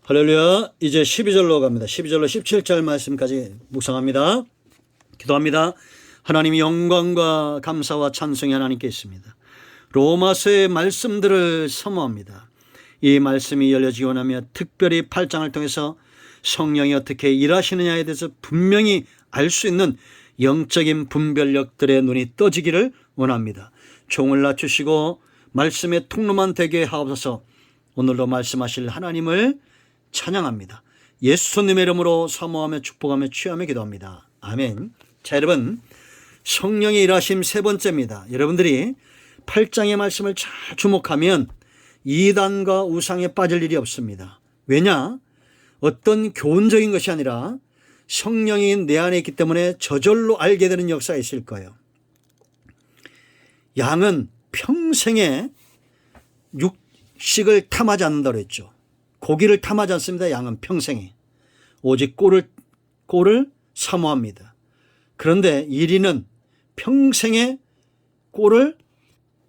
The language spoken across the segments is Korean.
할렐루야. 이제 12절로 갑니다. 12절로 17절 말씀까지 묵상합니다. 기도합니다. 하나님 영광과 감사와 찬송이 하나님께 있습니다. 로마서의 말씀들을 사모합니다. 이 말씀이 열려지기 원하며 특별히 8장을 통해서 성령이 어떻게 일하시느냐에 대해서 분명히 알 수 있는 영적인 분별력들의 눈이 떠지기를 원합니다. 종을 낮추시고 말씀의 통로만 되게 하옵소서. 오늘도 말씀하실 하나님을 찬양합니다. 예수님의 이름으로 사모하며 축복하며 취하며 기도합니다. 아멘. 자, 여러분, 성령의 일하심 세 번째입니다. 여러분들이 8장의 말씀을 잘 주목하면 이단과 우상에 빠질 일이 없습니다. 왜냐? 어떤 교훈적인 것이 아니라 성령이 내 안에 있기 때문에 저절로 알게 되는 역사가 있을 거예요. 양은 평생에 육식을 탐하지 않는다고 했죠. 고기를 탐하지 않습니다. 양은 평생에. 오직 꼴을 사모합니다. 그런데 이리는 평생에 꼴을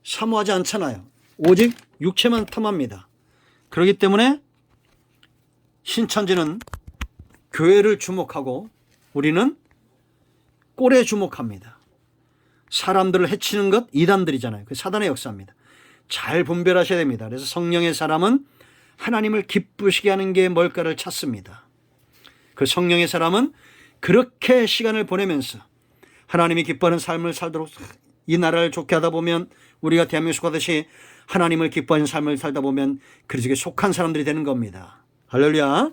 사모하지 않잖아요. 오직 육체만 탐합니다. 그렇기 때문에 신천지는 교회를 주목하고 우리는 꼴에 주목합니다. 사람들을 해치는 것 이단들이잖아요. 그 사단의 역사입니다. 잘 분별하셔야 됩니다. 그래서 성령의 사람은 하나님을 기쁘시게 하는 게 뭘까를 찾습니다. 그 성령의 사람은 그렇게 시간을 보내면서 하나님이 기뻐하는 삶을 살도록 이 나라를 좋게 하다 보면 우리가 대한민국 속하듯이 하나님을 기뻐하는 삶을 살다 보면 그 지역에 속한 사람들이 되는 겁니다. 할렐루야.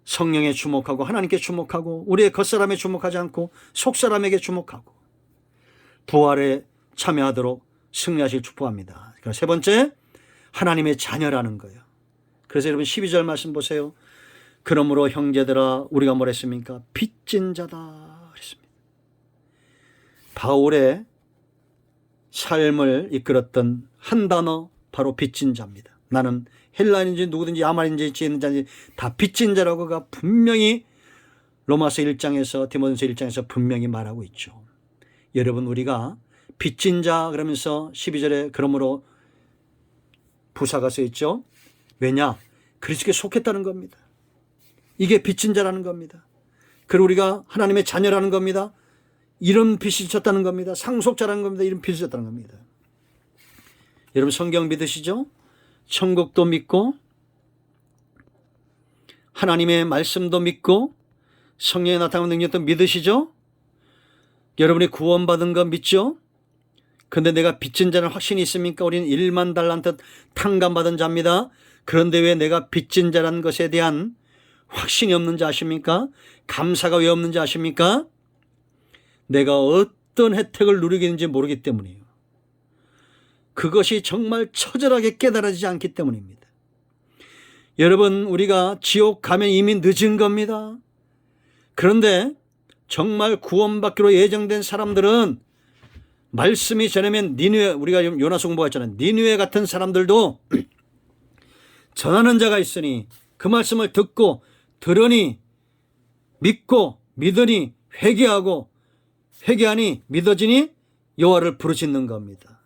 성령에 주목하고 하나님께 주목하고 우리의 겉사람에 주목하지 않고 속사람에게 주목하고 부활에 참여하도록 승리하실 축복합니다. 세 번째, 하나님의 자녀라는 거예요. 그래서 여러분 12절 말씀 보세요. 그러므로 형제들아 우리가 뭘 했습니까? 빚진 자다 그랬습니다. 바울의 삶을 이끌었던 한 단어 바로 빚진 자입니다. 나는 헬라인인지 누구든지 아말인지 지혜인지 다 빚진 자라고 가 분명히 로마서 1장에서 디모데전서 1장에서 분명히 말하고 있죠. 여러분 우리가 빚진 자 그러면서 12절에 그러므로 부사가 써 있죠. 왜냐? 그리스도께 속했다는 겁니다. 이게 빚진 자라는 겁니다. 그리고 우리가 하나님의 자녀라는 겁니다. 이런 빚이 졌다는 겁니다. 상속자라는 겁니다. 이런 빚이 졌다는 겁니다. 여러분 성경 믿으시죠? 천국도 믿고 하나님의 말씀도 믿고 성령의 나타나는 능력도 믿으시죠? 여러분이 구원받은 거 믿죠? 그런데 내가 빚진 자는 확신이 있습니까? 우리는 1만 달란트 탕감받은 자입니다. 그런데 왜 내가 빚진 자라는 것에 대한 확신이 없는지 아십니까? 감사가 왜 없는지 아십니까? 내가 어떤 혜택을 누리게 되는지 모르기 때문이에요. 그것이 정말 처절하게 깨달아지지 않기 때문입니다. 여러분 우리가 지옥 가면 이미 늦은 겁니다. 그런데 정말 구원받기로 예정된 사람들은 말씀이 전하면 니느웨, 우리가 요나서 공부했잖아요. 니느웨 같은 사람들도 전하는 자가 있으니 그 말씀을 듣고 들으니 믿고 믿으니 회개하니 믿어지니 여호와를 부르짖는 겁니다.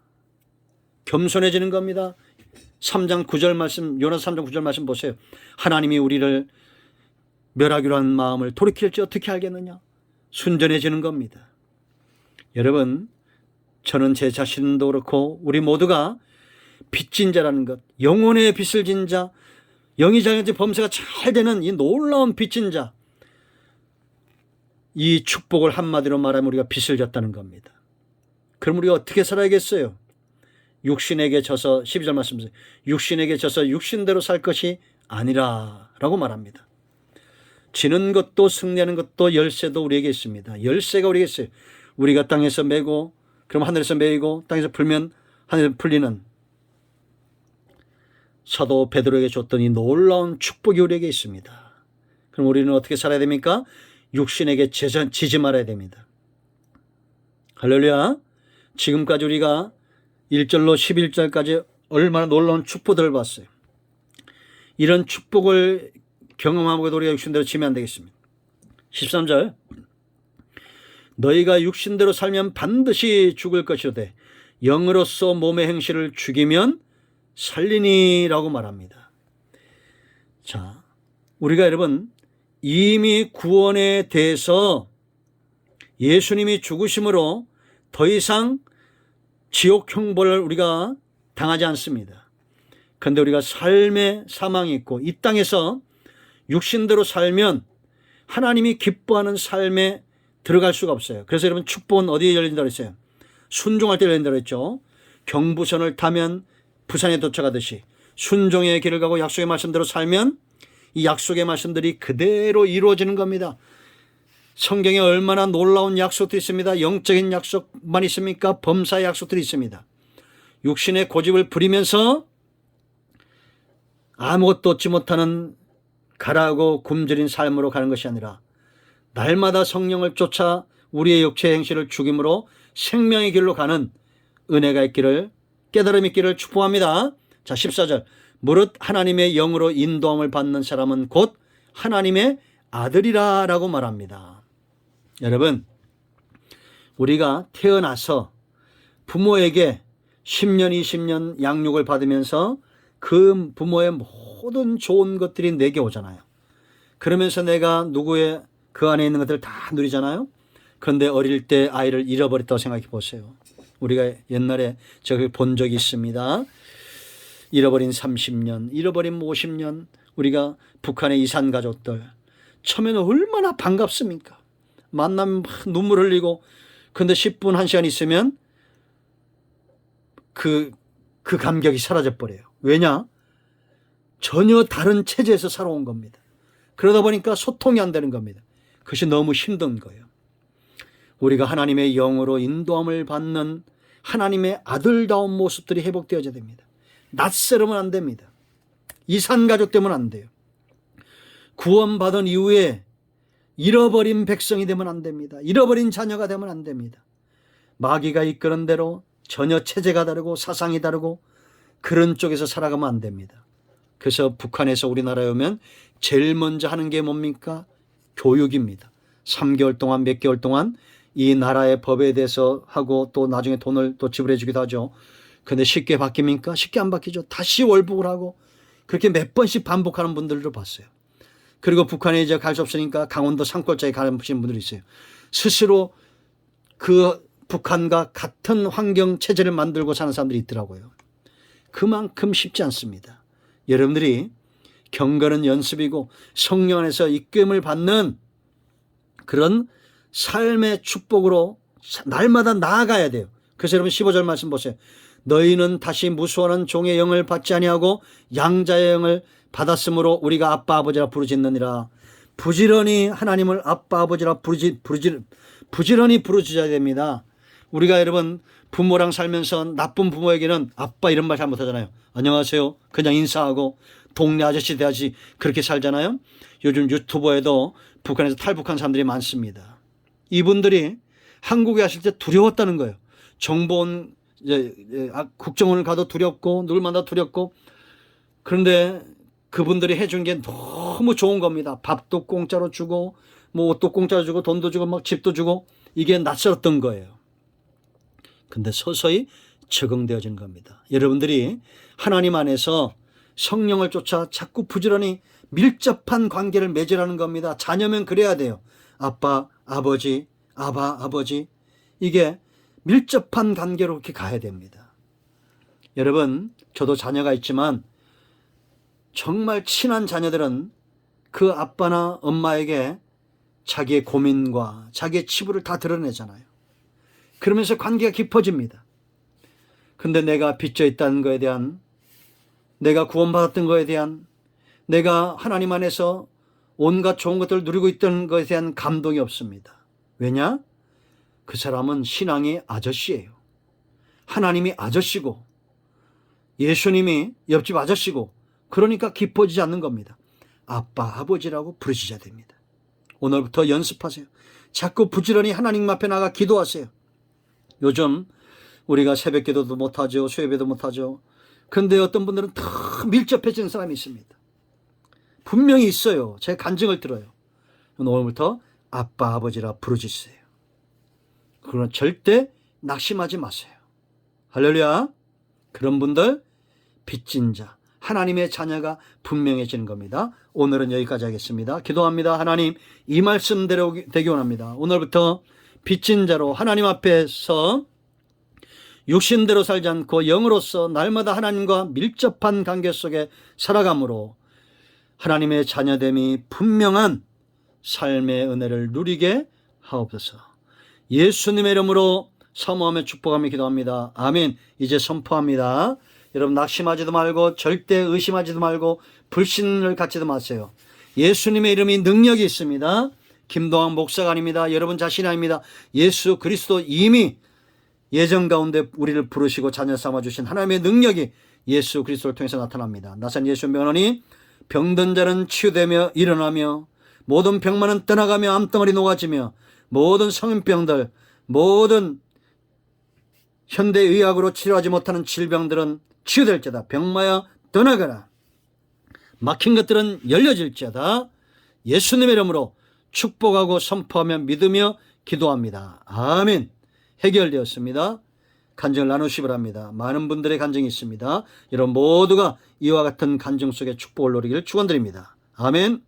겸손해지는 겁니다. 3장 9절 말씀, 요나서 3장 9절 말씀 보세요. 하나님이 우리를 멸하기로 한 마음을 돌이킬지 어떻게 알겠느냐? 순전해지는 겁니다. 여러분 저는 제 자신도 그렇고 우리 모두가 빚진 자라는 것, 영혼의 빚을 진 자, 영이 자녀의 범사가 잘 되는 이 놀라운 빚진 자, 이 축복을 한마디로 말하면 우리가 빚을 졌다는 겁니다. 그럼 우리가 어떻게 살아야겠어요? 육신에게 져서 12절 말씀하세요. 육신에게 져서 육신대로 살 것이 아니라 라고 말합니다. 지는 것도 승리하는 것도 열쇠도 우리에게 있습니다. 열쇠가 우리에게 있어요. 우리가 땅에서 매고 그럼 하늘에서 매이고 땅에서 풀면 하늘에서 풀리는 사도 베드로에게 줬던 이 놀라운 축복이 우리에게 있습니다. 그럼 우리는 어떻게 살아야 됩니까? 육신에게 지지 말아야 됩니다. 할렐루야. 지금까지 우리가 1절로 11절까지 얼마나 놀라운 축복들을 봤어요. 이런 축복을 경험하고도 우리가 육신대로 지면 안 되겠습니다. 13절 너희가 육신대로 살면 반드시 죽을 것이로되 영으로서 몸의 행실을 죽이면 살리니라고 말합니다. 자, 우리가 여러분 이미 구원에 대해서 예수님이 죽으심으로 더 이상 지옥 형벌을 우리가 당하지 않습니다. 그런데 우리가 삶의 사망이 있고 이 땅에서 육신대로 살면 하나님이 기뻐하는 삶에 들어갈 수가 없어요. 그래서 여러분 축복은 어디에 열린다고 했어요? 순종할 때 열린다고 했죠. 경부선을 타면 부산에 도착하듯이 순종의 길을 가고 약속의 말씀대로 살면 이 약속의 말씀들이 그대로 이루어지는 겁니다. 성경에 얼마나 놀라운 약속들이 있습니다. 영적인 약속만 있습니까? 범사의 약속들이 있습니다. 육신의 고집을 부리면서 아무것도 얻지 못하는 가라고 굶주린 삶으로 가는 것이 아니라 날마다 성령을 쫓아 우리의 육체의 행실을 죽임으로 생명의 길로 가는 은혜가 있기를, 깨달음이 있기를 축복합니다. 자, 14절. 무릇 하나님의 영으로 인도함을 받는 사람은 곧 하나님의 아들이라 라고 말합니다. 여러분, 우리가 태어나서 부모에게 10년, 20년 양육을 받으면서 그 부모의 모든 좋은 것들이 내게 오잖아요. 그러면서 내가 누구의 그 안에 있는 것들을 다 누리잖아요. 그런데 어릴 때 아이를 잃어버렸다고 생각해 보세요. 우리가 옛날에 저기 본 적이 있습니다. 잃어버린 30년, 잃어버린 50년, 우리가 북한의 이산 가족들 처음에는 얼마나 반갑습니까? 만나면 막 눈물 흘리고, 그런데 10분, 1시간 있으면 그 감격이 사라져버려요. 왜냐? 전혀 다른 체제에서 살아온 겁니다. 그러다 보니까 소통이 안 되는 겁니다. 그것이 너무 힘든 거예요. 우리가 하나님의 영으로 인도함을 받는 하나님의 아들다운 모습들이 회복되어야 됩니다. 낯설으면 안 됩니다. 이산가족 되면 안 돼요. 구원받은 이후에 잃어버린 백성이 되면 안 됩니다. 잃어버린 자녀가 되면 안 됩니다. 마귀가 이끄는 대로 전혀 체제가 다르고 사상이 다르고 그런 쪽에서 살아가면 안 됩니다. 그래서 북한에서 우리나라에 오면 제일 먼저 하는 게 뭡니까? 교육입니다. 3개월 동안, 몇 개월 동안 이 나라의 법에 대해서 하고 또 나중에 돈을 또 지불해 주기도 하죠. 그런데 쉽게 바뀝니까? 쉽게 안 바뀌죠. 다시 월북을 하고 그렇게 몇 번씩 반복하는 분들도 봤어요. 그리고 북한에 이제 갈 수 없으니까 강원도 산골짜기 가시는 분들이 있어요. 스스로 그 북한과 같은 환경 체제를 만들고 사는 사람들이 있더라고요. 그만큼 쉽지 않습니다. 여러분들이 경건은 연습이고 성령 안에서 이끌림을 받는 그런 삶의 축복으로 날마다 나아가야 돼요. 그래서 여러분 15절 말씀 보세요. 너희는 다시 무수하는 종의 영을 받지 아니하고 양자의 영을 받았으므로 우리가 아빠 아버지라 부르짖느니라. 부지런히 하나님을 아빠 아버지라 부지런히 부르짖어야 됩니다. 우리가 여러분 부모랑 살면서 나쁜 부모에게는 아빠 이런 말 잘 못하잖아요. 안녕하세요 그냥 인사하고 동네 아저씨 대하지 그렇게 살잖아요. 요즘 유튜버에도 북한에서 탈북한 사람들이 많습니다. 이분들이 한국에 왔을 때 두려웠다는 거예요. 정보원 국정원을 가도 두렵고 누굴 만나도 두렵고, 그런데 그분들이 해준 게 너무 좋은 겁니다. 밥도 공짜로 주고 뭐 옷도 공짜로 주고 돈도 주고 막 집도 주고, 이게 낯설었던 거예요. 근데 서서히 적응되어지는 겁니다. 여러분들이 하나님 안에서 성령을 쫓아 자꾸 부지런히 밀접한 관계를 맺으라는 겁니다. 자녀면 그래야 돼요. 아빠, 아버지, 아바, 아버지, 이게 밀접한 관계로 이렇게 가야 됩니다. 여러분, 저도 자녀가 있지만 정말 친한 자녀들은 그 아빠나 엄마에게 자기의 고민과 자기의 치부를 다 드러내잖아요. 그러면서 관계가 깊어집니다. 근데 내가 빚져 있다는 거에 대한, 내가 구원받았던 거에 대한, 내가 하나님 안에서 온갖 좋은 것들을 누리고 있던 것에 대한 감동이 없습니다. 왜냐? 그 사람은 신앙이 아저씨예요. 하나님이 아저씨고 예수님이 옆집 아저씨고, 그러니까 깊어지지 않는 겁니다. 아빠, 아버지라고 부르시셔야 됩니다. 오늘부터 연습하세요. 자꾸 부지런히 하나님 앞에 나가 기도하세요. 요즘 우리가 새벽 기도도 못하죠. 수요예배도 못하죠. 그런데 어떤 분들은 더 밀접해지는 사람이 있습니다. 분명히 있어요. 제 간증을 들어요. 오늘부터 아빠, 아버지라 부르짖으세요. 그러나 절대 낙심하지 마세요. 할렐루야. 그런 분들, 빚진 자, 하나님의 자녀가 분명해지는 겁니다. 오늘은 여기까지 하겠습니다. 기도합니다. 하나님, 이 말씀대로 되기 원합니다. 오늘부터 빚진 자로 하나님 앞에서 육신대로 살지 않고 영으로서 날마다 하나님과 밀접한 관계 속에 살아감으로 하나님의 자녀됨이 분명한 삶의 은혜를 누리게 하옵소서. 예수님의 이름으로 사모하며 축복하며 기도합니다. 아멘. 이제 선포합니다. 여러분 낙심하지도 말고 절대 의심하지도 말고 불신을 갖지도 마세요. 예수님의 이름이 능력이 있습니다. 김동학 목사가 아닙니다. 여러분 자신이 아닙니다. 예수 그리스도 이미 예정 가운데 우리를 부르시고 자녀 삼아주신 하나님의 능력이 예수 그리스도를 통해서 나타납니다. 나산 예수 명언이 병든 자는 치유되며 일어나며 모든 병만은 떠나가며 암덩어리 녹아지며 모든 성인병들 모든 현대의학으로 치료하지 못하는 질병들은 치유될지어다. 병마야 떠나가라. 막힌 것들은 열려질지어다. 예수님의 이름으로 축복하고 선포하며 믿으며 기도합니다. 아멘. 해결되었습니다. 간증을 나누시 바랍니다. 많은 분들의 간증이 있습니다. 여러분 모두가 이와 같은 간증 속에 축복을 누리기를 축원드립니다. 아멘.